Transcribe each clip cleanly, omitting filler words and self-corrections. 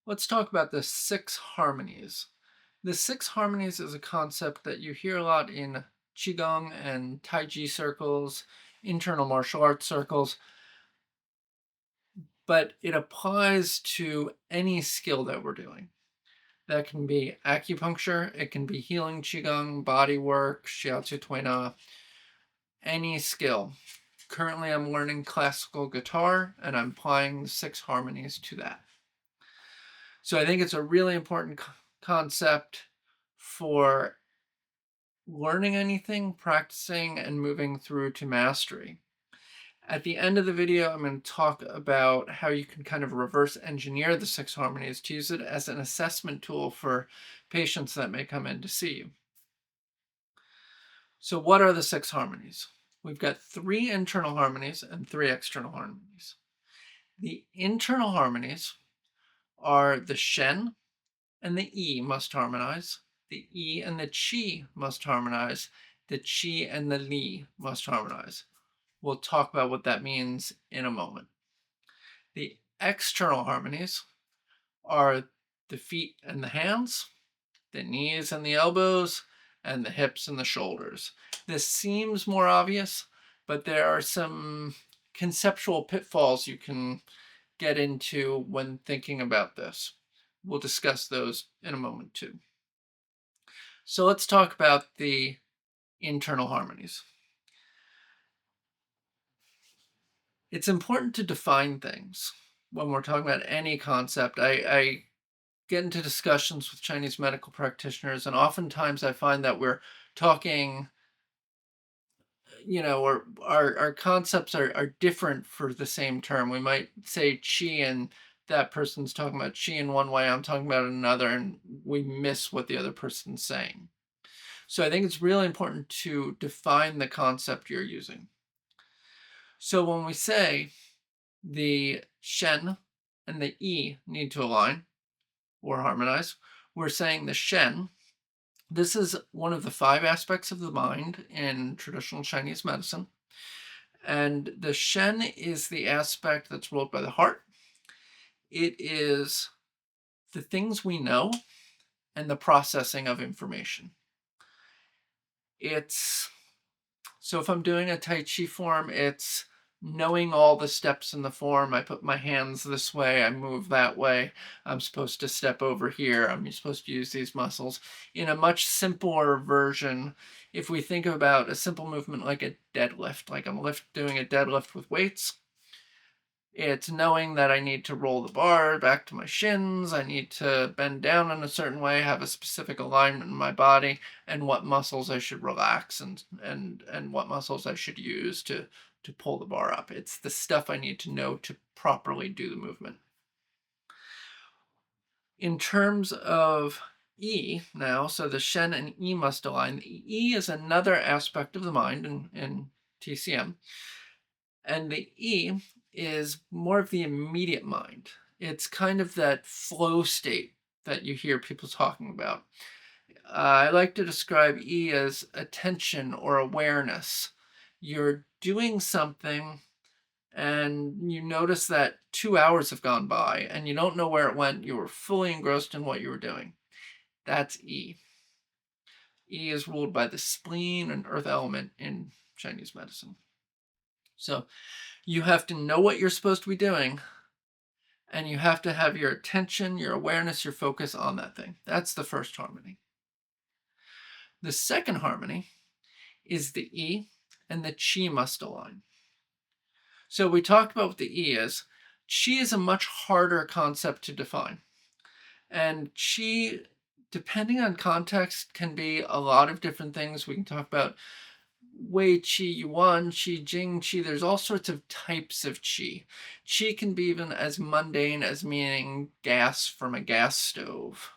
Let's talk about the six harmonies. The six harmonies is a concept that you hear a lot in qigong and taiji circles, internal martial arts circles, but it applies to any skill that we're doing. That can be acupuncture, it can be healing qigong, body work, shiatsu tuina, any skill. Currently, I'm learning classical guitar and I'm applying the six harmonies to that. So I think it's a really important concept for learning anything, practicing, and moving through to mastery. At the end of the video, I'm going to talk about how you can kind of reverse engineer the six harmonies to use it as an assessment tool for patients that may come in to see you. So what are the six harmonies? We've got 3 internal harmonies and 3 external harmonies. The internal harmonies are the Shen and the E must harmonize. The E and the Qi must harmonize. The Qi and the Li must harmonize. We'll talk about what that means in a moment. The external harmonies are the feet and the hands, the knees and the elbows, and the hips and the shoulders. This seems more obvious, but there are some conceptual pitfalls you can get into when thinking about this. We'll discuss those in a moment too. So let's talk about the internal harmonies. It's important to define things when we're talking about any concept. I get into discussions with Chinese medical practitioners, and oftentimes I find that we're talking, or our concepts are different for the same term. We might say qi, and that person's talking about qi in one way, I'm talking about it in another, and we miss what the other person's saying. So I think it's really important to define the concept you're using. So when we say the Shen and the E need to align or harmonize, we're saying the Shen, this is one of the 5 aspects of the mind in traditional Chinese medicine. And the Shen is the aspect that's ruled by the heart. It is the things we know and the processing of information. So if I'm doing a Tai Chi form, it's knowing all the steps in the form. I put my hands this way, I move that way. I'm supposed to step over here. I'm supposed to use these muscles. In a much simpler version, if we think about a simple movement like a deadlift, like I'm doing a deadlift with weights, it's knowing that I need to roll the bar back to my shins, I need to bend down in a certain way, have a specific alignment in my body, and what muscles I should relax and what muscles I should use to pull the bar up. It's the stuff I need to know to properly do the movement. In terms of E now, so the Shen and E must align. The E is another aspect of the mind in TCM. And the E is more of the immediate mind. It's kind of that flow state that you hear people talking about. I like to describe E as attention or awareness. You're doing something and you notice that 2 hours have gone by and you don't know where it went. You were fully engrossed in what you were doing. That's E. E is ruled by the spleen and earth element in Chinese medicine. So you have to know what you're supposed to be doing, and you have to have your attention, your awareness, your focus on that thing. That's the first harmony. The second harmony is the E, and the Qi must align. So we talked about what the E is. Qi is a much harder concept to define. And Qi, depending on context, can be a lot of different things. We can talk about Wei Qi Yuan, Qi Jing Qi. There's all sorts of types of Qi. Qi can be even as mundane as meaning gas from a gas stove.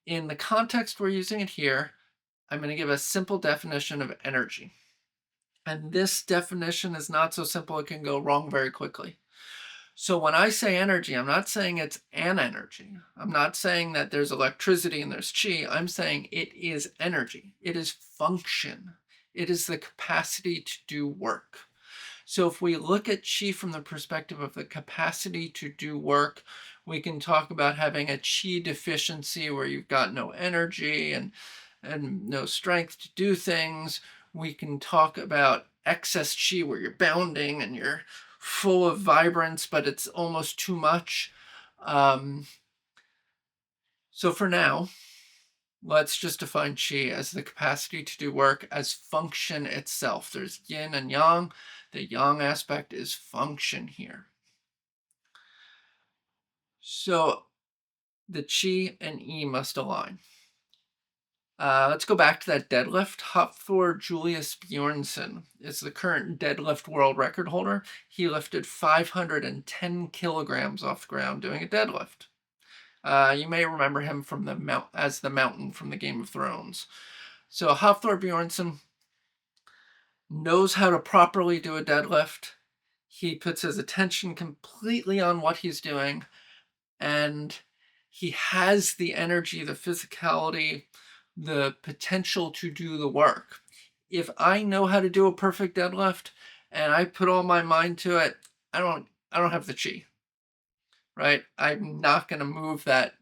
In the context we're using it here, I'm going to give a simple definition of energy. And this definition is not so simple, it can go wrong very quickly. So when I say energy, I'm not saying it's an energy. I'm not saying that there's electricity and there's chi. I'm saying it is energy. It is function. It is the capacity to do work. So if we look at chi from the perspective of the capacity to do work, We can talk about having a qi deficiency where you've got no energy and no strength to do things. We can talk about excess qi where you're bounding and you're full of vibrance, but it's almost too much. So for now, let's just define qi as the capacity to do work as function itself. There's yin and yang. The yang aspect is function here. So the qi and yi must align. Let's go back to that deadlift. Hafthor Julius Bjornsson is the current deadlift world record holder. He lifted 510 kilograms off the ground doing a deadlift. You may remember him from as the Mountain from the Game of Thrones. So Hafthor Bjornsson knows how to properly do a deadlift. He puts his attention completely on what he's doing, and he has the energy, the physicality, the potential to do the work. If I know how to do a perfect deadlift and I put all my mind to it, I don't have the chi, right? I'm not going to move that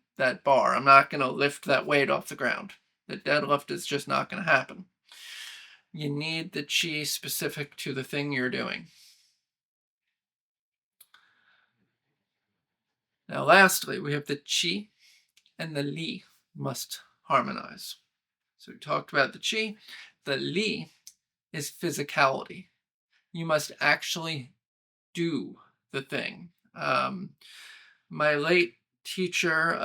bar. I'm not going to lift that weight off the ground. The deadlift is just not going to happen. You need the chi specific to the thing you're doing. Now, lastly, we have the qi and the li must harmonize. So we talked about the qi. The li is physicality. You must actually do the thing. My late teacher,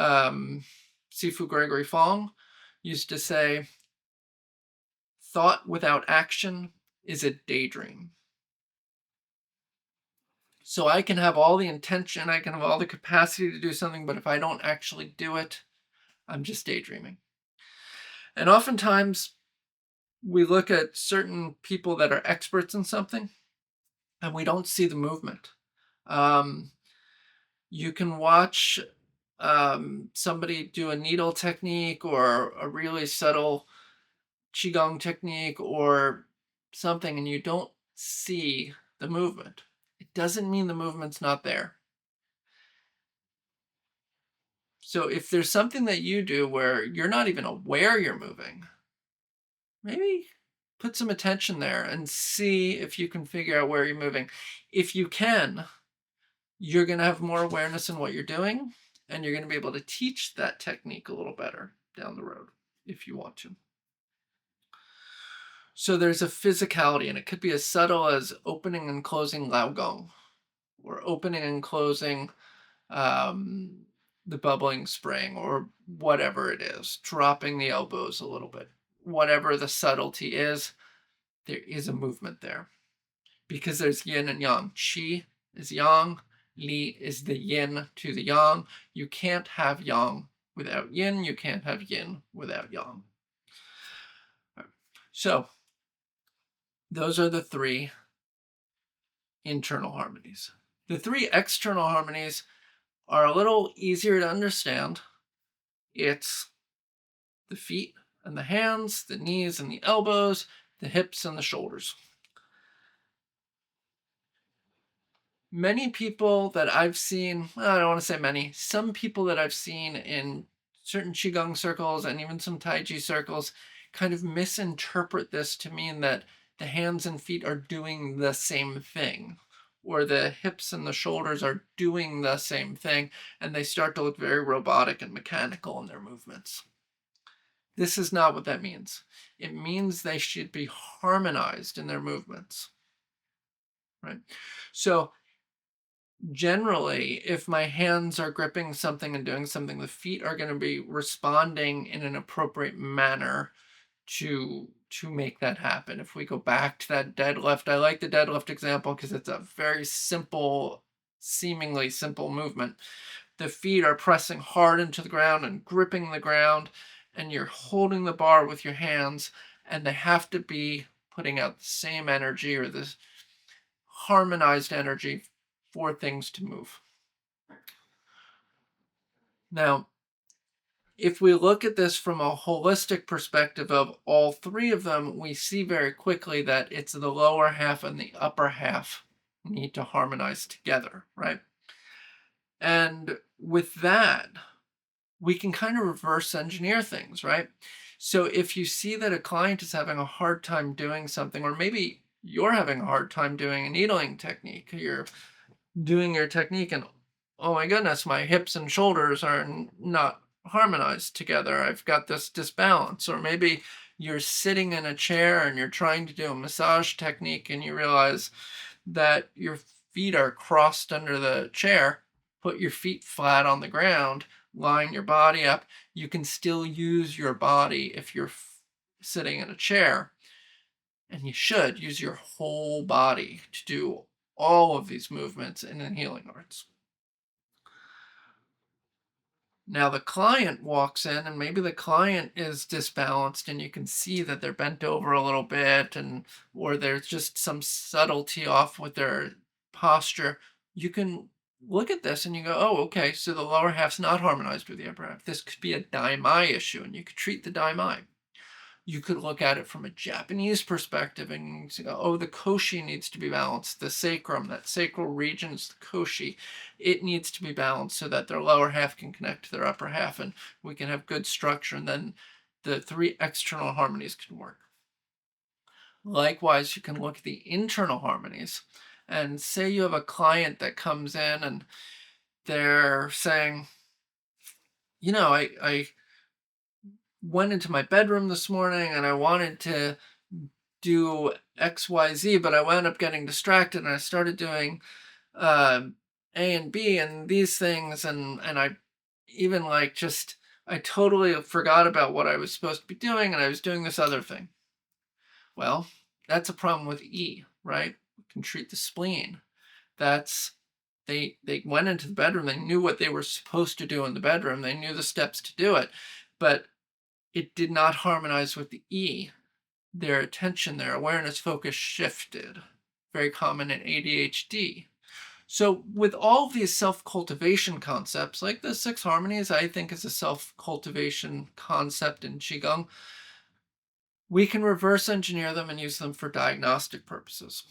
Sifu Gregory Fong, used to say, thought without action is a daydream. So I can have all the intention, I can have all the capacity to do something, but if I don't actually do it, I'm just daydreaming. And oftentimes we look at certain people that are experts in something and we don't see the movement. You can watch somebody do a needle technique or a really subtle qigong technique or something, and you don't see the movement. It doesn't mean the movement's not there. So if there's something that you do where you're not even aware you're moving, maybe put some attention there and see if you can figure out where you're moving. If you can, you're going to have more awareness in what you're doing, and you're going to be able to teach that technique a little better down the road if you want to. So there's a physicality, and it could be as subtle as opening and closing Lao Gong, or opening and closing the bubbling spring, or whatever it is, dropping the elbows a little bit. Whatever the subtlety is, there is a movement there. Because there's yin and yang. Qi is yang, li is the yin to the yang. You can't have yang without yin. You can't have yin without yang. So those are the three internal harmonies. The three external harmonies are a little easier to understand. It's the feet and the hands, the knees and the elbows, the hips and the shoulders. Many people that I've seen, I don't want to say many, some people that I've seen in certain qigong circles and even some taiji circles kind of misinterpret this to mean that the hands and feet are doing the same thing, or the hips and the shoulders are doing the same thing, and they start to look very robotic and mechanical in their movements. This is not what that means. It means they should be harmonized in their movements, right? So generally, if my hands are gripping something and doing something, the feet are going to be responding in an appropriate manner to make that happen. If we go back to that deadlift, I like the deadlift example because it's a very simple, seemingly simple movement. The feet are pressing hard into the ground and gripping the ground, and you're holding the bar with your hands, and they have to be putting out the same energy or this harmonized energy for things to move. Now, if we look at this from a holistic perspective of all three of them, we see very quickly that it's the lower half and the upper half need to harmonize together, right? And with that, we can kind of reverse engineer things, right? So if you see that a client is having a hard time doing something, or maybe you're having a hard time doing a needling technique, you're doing your technique and oh my goodness, my hips and shoulders are not harmonized together. I've got this disbalance. Or maybe you're sitting in a chair and you're trying to do a massage technique and you realize that your feet are crossed under the chair. Put your feet flat on the ground, line your body up. You can still use your body if you're sitting in a chair, and you should use your whole body to do all of these movements in the healing arts. Now the client walks in and maybe the client is disbalanced and you can see that they're bent over a little bit, and or there's just some subtlety off with their posture. You can look at this and you go, oh, okay, so the lower half's not harmonized with the upper half. This could be a daimai issue, and you could treat the daimai. You could look at it from a Japanese perspective and say, oh, the koshi needs to be balanced. The sacrum, that sacral region is the koshi. It needs to be balanced so that their lower half can connect to their upper half and we can have good structure. And then the three external harmonies can work. Likewise, you can look at the internal harmonies and say you have a client that comes in and they're saying, I went into my bedroom this morning and I wanted to do XYZ, but I wound up getting distracted and I started doing A and B and these things, and I even I totally forgot about what I was supposed to be doing and I was doing this other thing. Well, that's a problem with E, right? We can treat the spleen. That's they went into the bedroom, they knew what they were supposed to do in the bedroom, they knew the steps to do it, but it did not harmonize with the E. Their attention, their awareness focus shifted. Very common in ADHD. So with all of these self-cultivation concepts, like the 6 harmonies, I think is a self-cultivation concept in qigong, we can reverse engineer them and use them for diagnostic purposes.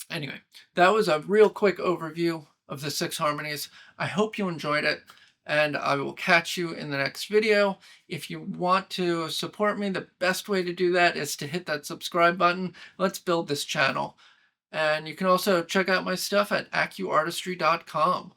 Anyway, that was a real quick overview of the 6 harmonies. I hope you enjoyed it, and I will catch you in the next video. If you want to support me, the best way to do that is to hit that subscribe button. Let's build this channel. And you can also check out my stuff at acuartistry.com.